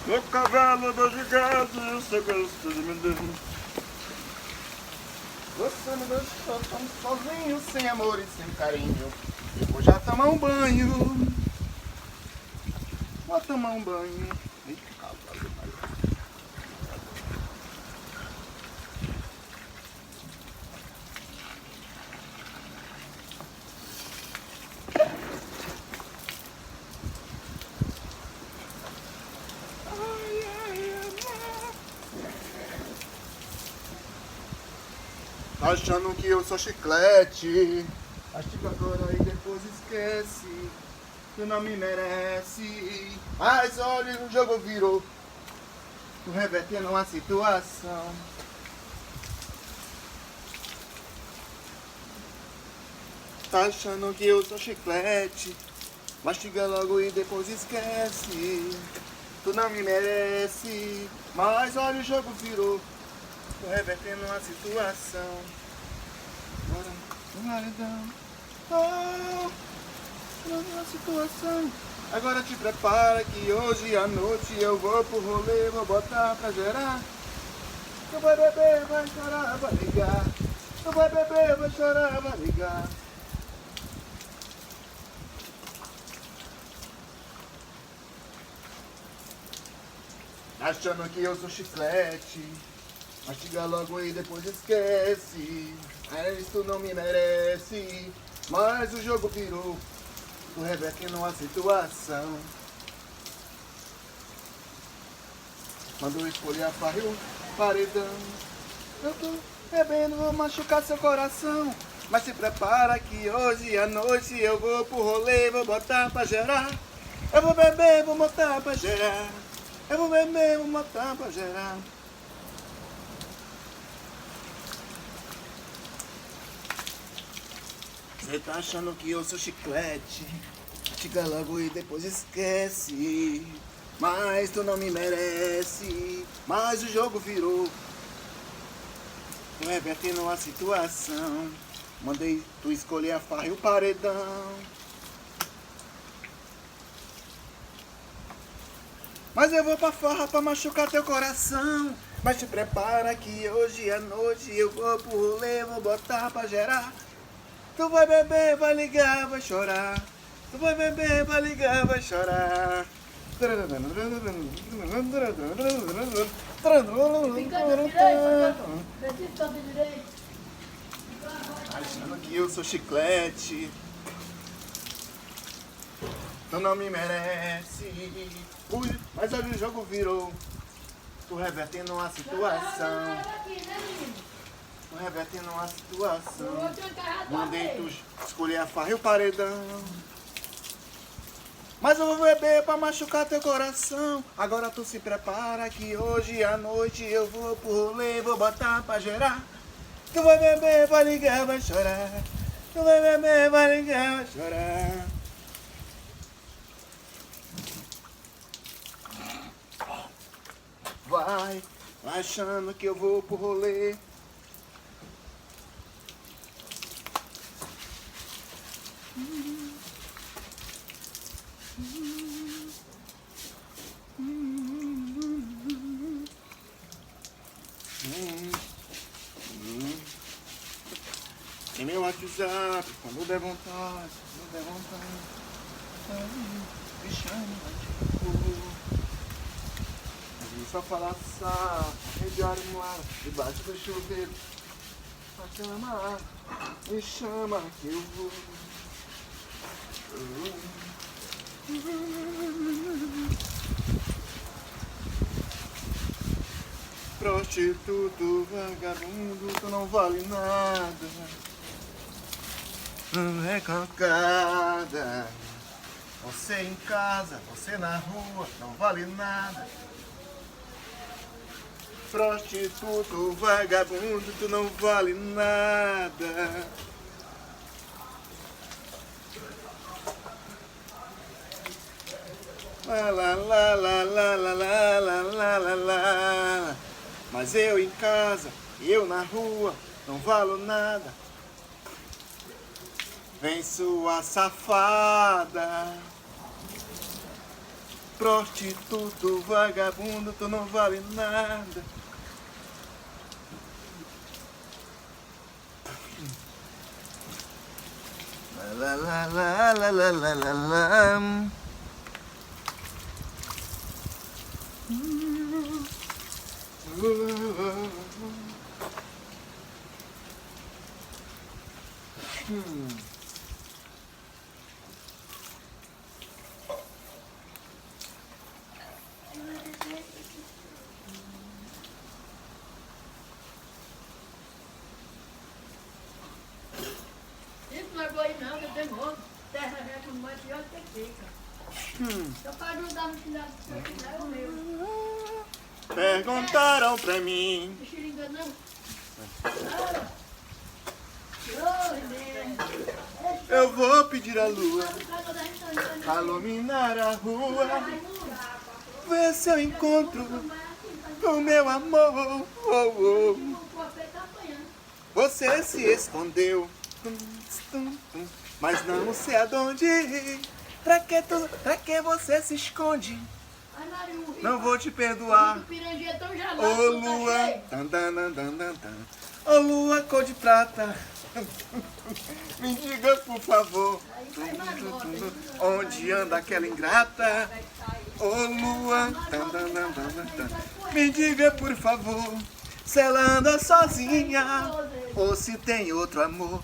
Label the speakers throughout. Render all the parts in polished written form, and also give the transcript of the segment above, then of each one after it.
Speaker 1: No cavalo do gigante, você gosta de me dar.
Speaker 2: Você me deixou tão sozinho, sem amor e sem carinho. Eu vou já tomar um banho. Vou tomar um banho. Eita, cavalo, tá achando que eu sou chiclete? Mastiga agora e depois esquece. Tu não me merece. Mas olha, o jogo virou. Tu revertendo uma situação. Tá achando que eu sou chiclete? Mastiga logo e depois esquece. Tu não me merece. Mas olha, o jogo virou. Tô revertendo a situação. Bora no maridão. Oh, na situação. Agora te prepara que hoje à noite eu vou pro rolê, vou botar pra gerar. Tu vai beber, vai chorar, vai ligar. Tu vai beber, vai chorar, vai ligar. Achando que eu sou chiclete. Mastiga logo e depois esquece. Mas tu não me merece. Mas o jogo virou. Tu revertendo a situação. Mandou escolher a farra e o paredão. Eu tô bebendo, vou machucar seu coração. Mas se prepara que hoje à noite eu vou pro rolê, vou botar pra gerar. Eu vou beber, vou botar pra gerar. Eu vou beber, vou botar pra gerar. Você tá achando que eu sou chiclete? Mastiga logo e depois esquece. Mas tu não me merece. Mas o jogo virou. Tô revertendo a situação. Mandei tu escolher a farra e o paredão. Mas eu vou pra farra pra machucar teu coração. Mas te prepara que hoje à noite eu vou pro rolê, vou botar pra gerar. Tu vai beber, vai ligar, vai chorar. Tu vai beber, vai ligar, vai chorar. Achando que eu sou chiclete. Tu não me merece. Ui, mas olha o jogo virou. Tu revertendo a situação. Tô revertendo uma situação. Mandei tu escolher a farra e o paredão. Mas eu vou beber pra machucar teu coração. Agora tu se prepara que hoje à noite eu vou pro rolê, vou botar pra gerar. Tu vai beber, vai ligar, vai chorar. Tu vai beber, vai ligar, vai chorar. Vai achando que eu vou pro rolê. Tem meu WhatsApp, quando der vontade, me chama, mas só falar sapo, arrepiar no ar, debaixo do chuveiro, pra te amar, me chama que eu vou. Prostituto, vagabundo, tu não vale nada. Recalcada. Você em casa, você na rua, não vale nada. Prostituto, vagabundo, tu não vale nada. La la la la la la la la la la la. Mas eu em casa, eu na rua, não valo nada. Vem sua safada. Prostituto, vagabundo, tu não vale nada. La la la la la la la la.
Speaker 3: Isso não é boi não, que tem moço. Terra reta não é pior que fica. Só para ajudar no final do seu final é o meu.
Speaker 2: Perguntaram pra mim.
Speaker 3: Não xeringa não. Oi, mesmo.
Speaker 2: Eu vou pedir a lua a iluminar a rua, ver se eu encontro o meu amor. Você se escondeu, mas não sei aonde. Pra que você se esconde? Não vou te perdoar. Ô lua, tan, tan, tan, tan, tan, tan. Ô lua cor de prata, me diga por favor, onde anda aquela ingrata? Ô lua, tan, tan, tan, tan, tan. Me diga por favor, se ela anda sozinha ou se tem outro amor.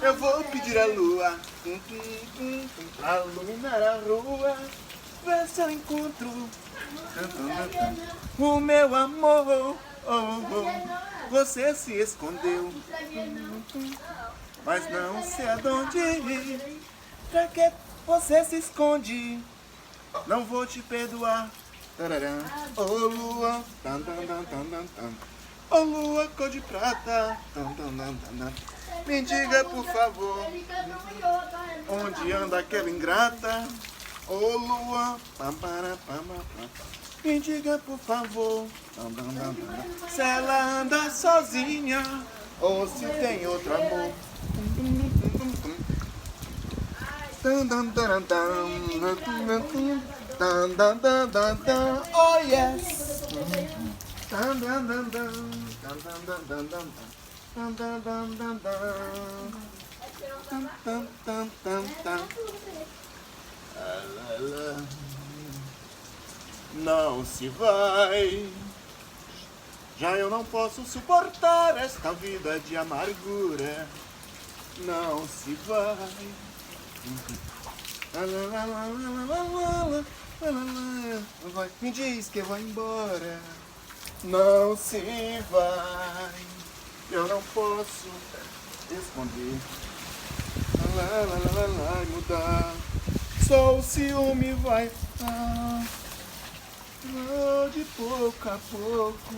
Speaker 2: Eu vou pedir a lua pra iluminar a rua, ver se eu encontro o meu amor. Você se escondeu, mas não sei aonde. Pra que você se esconde? Não vou te perdoar. Tararã. Ô lua, tan, tan, tan, tan, tan, tan. Ô lua cor de prata, tan, tan, tan, tan, tan. Me diga por favor, onde anda aquela ingrata? Ô lua, pam, para, pam, pam. Me diga por favor, se ela anda sozinha ou se tem outro amor. Oh yes. Não se vai, já eu não posso suportar esta vida de amargura. Não se vai. Me diz que vai embora. Não se vai, eu não posso esconder. Mudar. Só o ciúme vai. De pouco a pouco.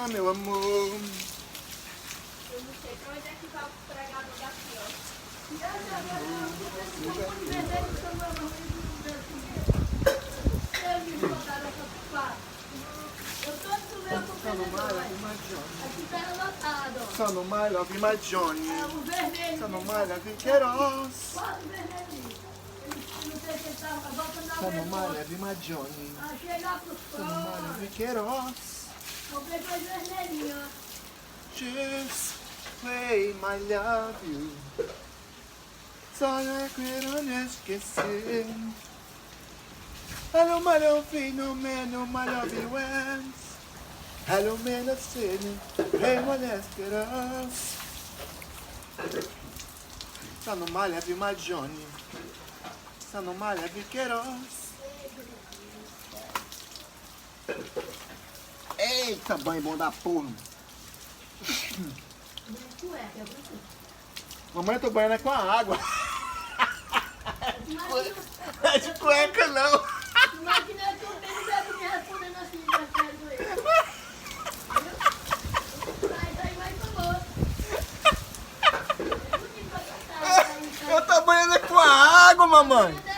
Speaker 2: Meu amor.
Speaker 3: Eu não sei pra onde é que vai o pregador daqui, ó. Eu me botaram essa culpada. Eu tô subindo com o vendedor. Aqui tá lotado, ó.
Speaker 2: Só no My Love My Johnny.
Speaker 3: É o vermelho.
Speaker 2: Só no My Love Queiroz.
Speaker 3: Quase o vermelhinho. Eu não sei se ele tá voltando a
Speaker 2: Só no
Speaker 3: ver.
Speaker 2: My Love My Johnny.
Speaker 3: Achei lá pro
Speaker 2: Só no My
Speaker 3: sol.
Speaker 2: Love Queiroz.
Speaker 3: Comprei dois vermelhinhos, ó.
Speaker 2: Just play my love you. Só eu quero me esquecer. Hello, my love, fenomeno, my love wins. Hello, man of sin, rei, mulher, esperança. Só no My Love My Johnny. Só no My Love Queiroz. Eita, banho bom da porra. Mamãe, eu tô banhando é com a água. Não é de cueca, não.
Speaker 3: Imagina que eu tenho deve me respondendo assim, já quero ele. Sai daí, vai pro moço.
Speaker 2: Eu tô banhando é com a água, mamãe.